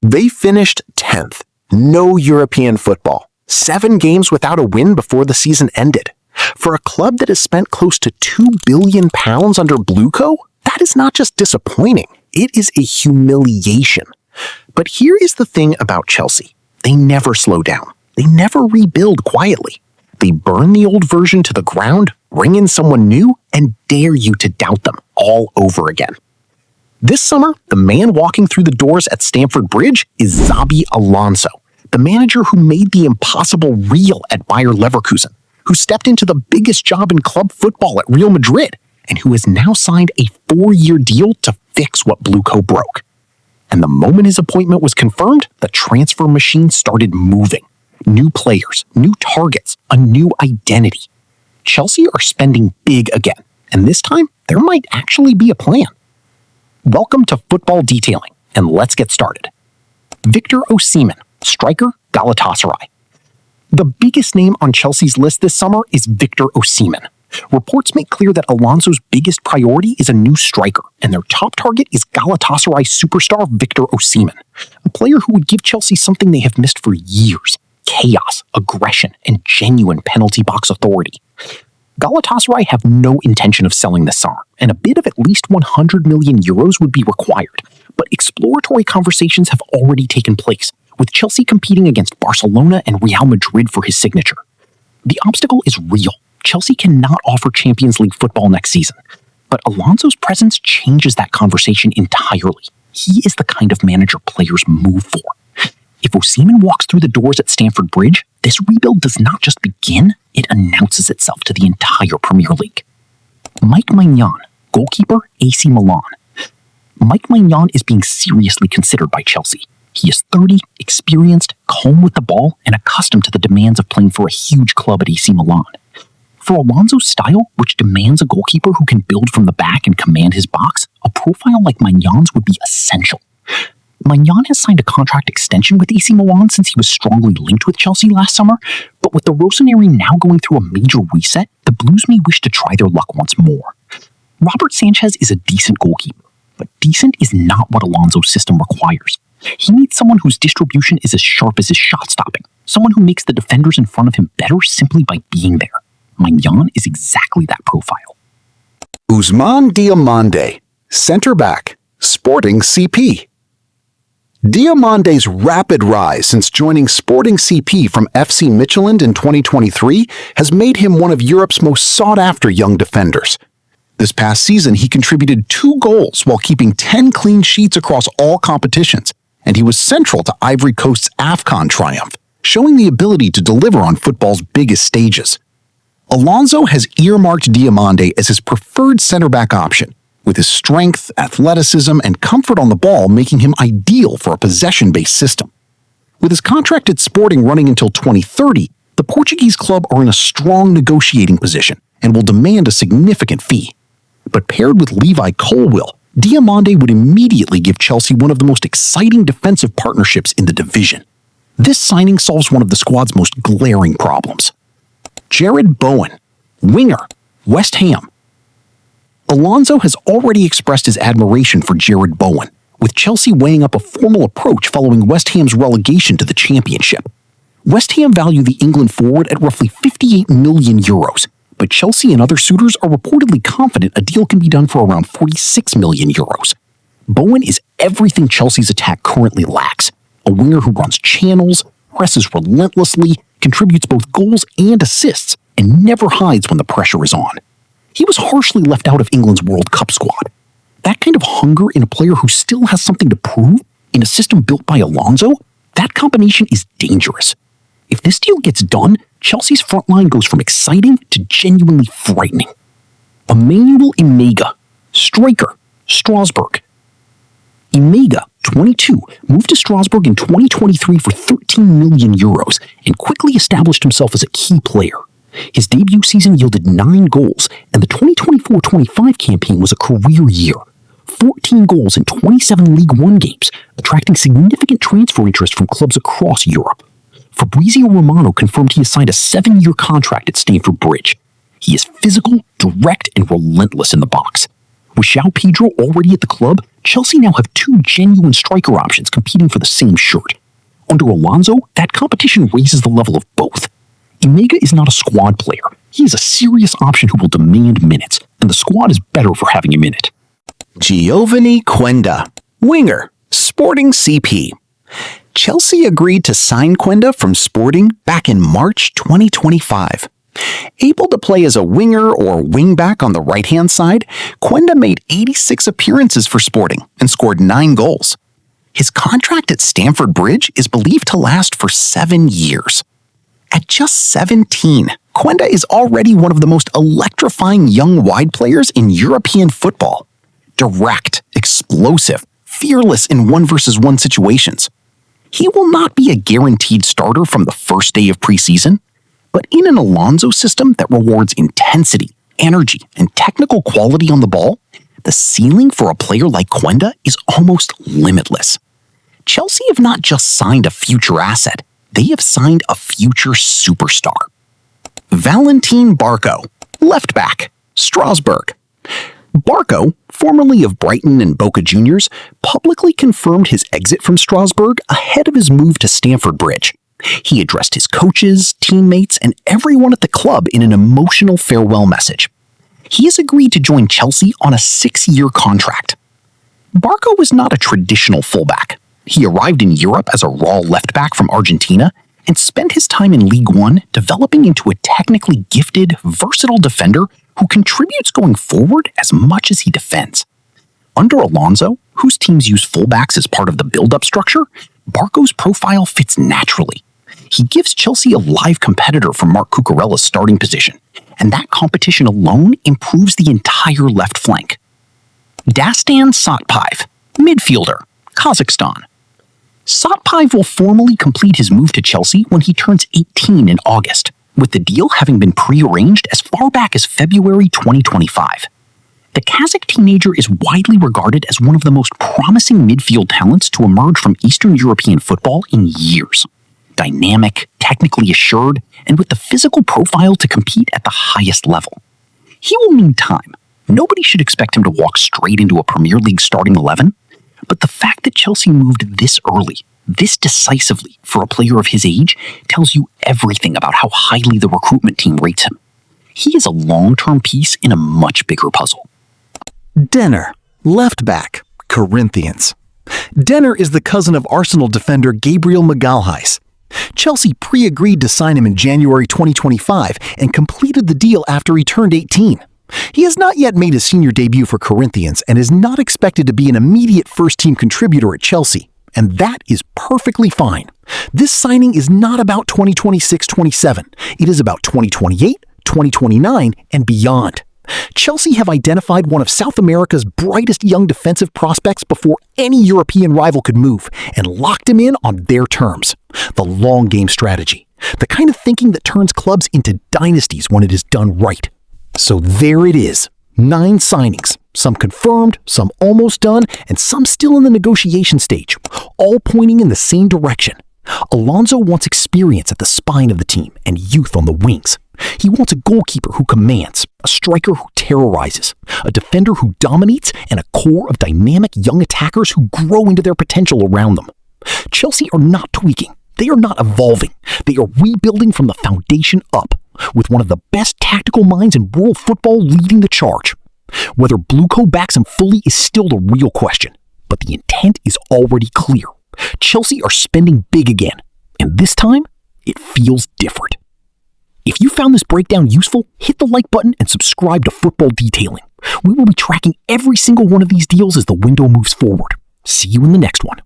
They finished 10th. No European football. 7 games without a win before the season ended. For a club that has spent close to £2 billion under Blueco, that is not just disappointing, it is a humiliation. But here is the thing about Chelsea. They never slow down. They never rebuild quietly. They burn the old version to the ground, bring in someone new, and dare you to doubt them all over again. This summer, the man walking through the doors at Stamford Bridge is Xabi Alonso, the manager who made the impossible real at Bayer Leverkusen, who stepped into the biggest job in club football at Real Madrid, and who has now signed a 4-year deal to fix what Blueco broke. And the moment his appointment was confirmed, the transfer machine started moving. New players, new targets, a new identity. Chelsea are spending big again, and this time, there might actually be a plan. Welcome to Football Detailing, and let's get started. Victor Osimhen, striker, Galatasaray. The biggest name on Chelsea's list this summer is Victor Osimhen. Reports make clear that Alonso's biggest priority is a new striker, and their top target is Galatasaray superstar Victor Osimhen, a player who would give Chelsea something they have missed for years: chaos, aggression, and genuine penalty box authority. Galatasaray have no intention of selling this summer, and a bid of at least €100 million would be required, but exploratory conversations have already taken place, with Chelsea competing against Barcelona and Real Madrid for his signature. The obstacle is real. Chelsea cannot offer Champions League football next season, but Alonso's presence changes that conversation entirely. He is the kind of manager players move for. If Osimhen walks through the doors at Stamford Bridge, this rebuild does not just begin, it announces itself to the entire Premier League. Mike Maignan, goalkeeper, AC Milan. Mike Maignan is being seriously considered by Chelsea. He is 30, experienced, calm with the ball, and accustomed to the demands of playing for a huge club at AC Milan. For Alonso's style, which demands a goalkeeper who can build from the back and command his box, a profile like Maignan's would be essential. Maignan has signed a contract extension with AC Milan since he was strongly linked with Chelsea last summer, but with the Rossoneri now going through a major reset, the Blues may wish to try their luck once more. Robert Sanchez is a decent goalkeeper, but decent is not what Alonso's system requires. He needs someone whose distribution is as sharp as his shot stopping, someone who makes the defenders in front of him better simply by being there. Maignan is exactly that profile. Ousmane Diomande, center back, Sporting CP. Diomande's rapid rise since joining Sporting CP from FC Midtjylland in 2023 has made him one of Europe's most sought-after young defenders. This past season, he contributed 2 goals while keeping 10 clean sheets across all competitions, and he was central to Ivory Coast's AFCON triumph, showing the ability to deliver on football's biggest stages. Alonso has earmarked Diomande as his preferred center-back option, with his strength, athleticism, and comfort on the ball making him ideal for a possession-based system. With his contract at Sporting running until 2030, the Portuguese club are in a strong negotiating position and will demand a significant fee. But paired with Levi Colwill, Diomande would immediately give Chelsea one of the most exciting defensive partnerships in the division. This signing solves one of the squad's most glaring problems. Jared Bowen, winger, West Ham. Alonso has already expressed his admiration for Jared Bowen, with Chelsea weighing up a formal approach following West Ham's relegation to the Championship. West Ham value the England forward at roughly €58 million, but Chelsea and other suitors are reportedly confident a deal can be done for around €46 million. Bowen is everything Chelsea's attack currently lacks: a winger who runs channels, presses relentlessly, contributes both goals and assists, and never hides when the pressure is on. He was harshly left out of England's World Cup squad. That kind of hunger in a player who still has something to prove, in a system built by Alonso, that combination is dangerous. If this deal gets done, Chelsea's front line goes from exciting to genuinely frightening. Emmanuel Imega, striker, Strasbourg. Imega, 22, moved to Strasbourg in 2023 for €13 million and quickly established himself as a key player. His debut season yielded 9 goals, and the 2024-25 campaign was a career year. 14 goals in 27 League One games, attracting significant transfer interest from clubs across Europe. Fabrizio Romano confirmed he has signed a 7-year contract at Stamford Bridge. He is physical, direct, and relentless in the box. With João Pedro already at the club, Chelsea now have two genuine striker options competing for the same shirt. Under Alonso, that competition raises the level of both. Emega is not a squad player. He is a serious option who will demand minutes, and the squad is better for having him in it. Giovanni Quenda, winger, Sporting CP. Chelsea agreed to sign Quenda from Sporting back in March 2025. Able to play as a winger or wingback on the right-hand side, Quenda made 86 appearances for Sporting and scored 9 goals. His contract at Stamford Bridge is believed to last for 7 years. At just 17, Quenda is already one of the most electrifying young wide players in European football. Direct, explosive, fearless in 1-versus-1 situations. He will not be a guaranteed starter from the first day of preseason, but in an Alonso system that rewards intensity, energy, and technical quality on the ball, the ceiling for a player like Quenda is almost limitless. Chelsea have not just signed a future asset, they have signed a future superstar. Valentin Barco, left back, Strasbourg. Barco, formerly of Brighton and Boca Juniors, publicly confirmed his exit from Strasbourg ahead of his move to Stamford Bridge. He addressed his coaches, teammates, and everyone at the club in an emotional farewell message. He has agreed to join Chelsea on a 6-year contract. Barco was not a traditional fullback. He arrived in Europe as a raw left back from Argentina and spent his time in League One developing into a technically gifted, versatile defender who contributes going forward as much as he defends. Under Alonso, whose teams use fullbacks as part of the build-up structure, Barco's profile fits naturally. He gives Chelsea a live competitor for Marc Cucurella's starting position, and that competition alone improves the entire left flank. Dastan Satpaev, midfielder, Kazakhstan. Satpaev will formally complete his move to Chelsea when he turns 18 in August, with the deal having been pre-arranged as far back as February 2025. The Kazakh teenager is widely regarded as one of the most promising midfield talents to emerge from Eastern European football in years. Dynamic, technically assured, and with the physical profile to compete at the highest level. He will need time. Nobody should expect him to walk straight into a Premier League starting 11, but the fact that Chelsea moved this early, this decisively for a player of his age tells you everything about how highly the recruitment team rates him. He is a long-term piece in a much bigger puzzle. Denner, left back, Corinthians. Denner is the cousin of Arsenal defender Gabriel Magalhaes. Chelsea pre-agreed to sign him in January 2025 and completed the deal after he turned 18. He has not yet made his senior debut for Corinthians and is not expected to be an immediate first-team contributor at Chelsea, and that is perfectly fine. This signing is not about 2026-27. It is about 2028, 2029, and beyond. Chelsea have identified one of South America's brightest young defensive prospects before any European rival could move and locked him in on their terms. The long game strategy. The kind of thinking that turns clubs into dynasties when it is done right. So there it is. 9 signings. Some confirmed, some almost done, and some still in the negotiation stage. All pointing in the same direction. Alonso wants experience at the spine of the team and youth on the wings. He wants a goalkeeper who commands, a striker who terrorizes, a defender who dominates, and a core of dynamic young attackers who grow into their potential around them. Chelsea are not tweaking. They are not evolving. They are rebuilding from the foundation up, with one of the best tactical minds in world football leading the charge. Whether Blueco backs him fully is still the real question, but the intent is already clear. Chelsea are spending big again, and this time, it feels different. If you found this breakdown useful, hit the like button and subscribe to Football Detailing. We will be tracking every single one of these deals as the window moves forward. See you in the next one.